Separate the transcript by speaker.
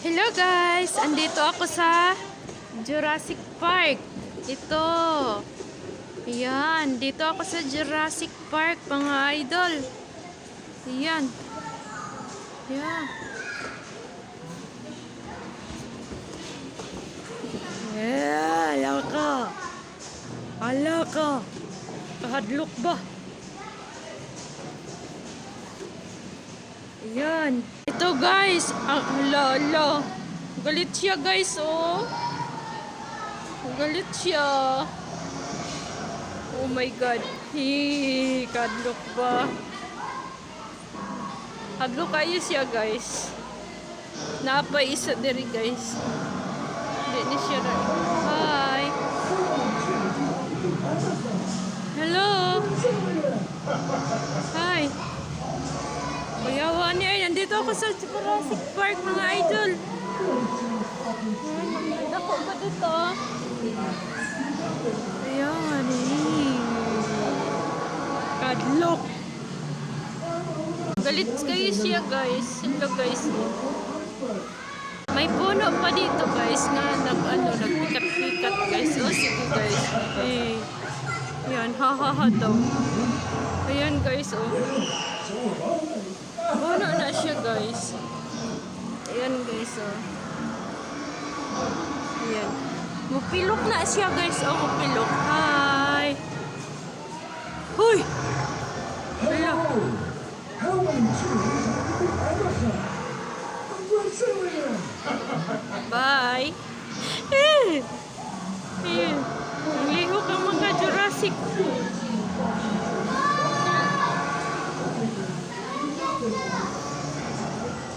Speaker 1: Hello guys! Andito ako sa Jurassic Park. Ito. Ayan. Dito ako sa Jurassic Park, mga idol. Ayan. Ayan. Alaka. Alaka. Kahadlok ba? Ayan. Ito guys. Ala. Galit siya guys, oh. Galit siya. Oh my God. Kadlok ba? Hadlok kayo siya guys. Napay isa diri guys. Hindi ni siya rin. Hi. Hello. Hi. Kuyawa niya. Nandito ako sa Jurassic Park, mga idol. Ako ba dito? Ayan. Kadlok. Galit kayo siya guys. Hello guys. May puno pa dito guys na nagpikat-pikat guys. Oh, sige guys. Eh. Ayan. Ha daw. Ayan guys. Oh. Puno na siya guys. Ayan guys. Oh. Ayan. Mupilok na siya guys. Oh, mupilok. Hi. Huy. Ayan. Bye. Ang lihok ang mga Jurassic.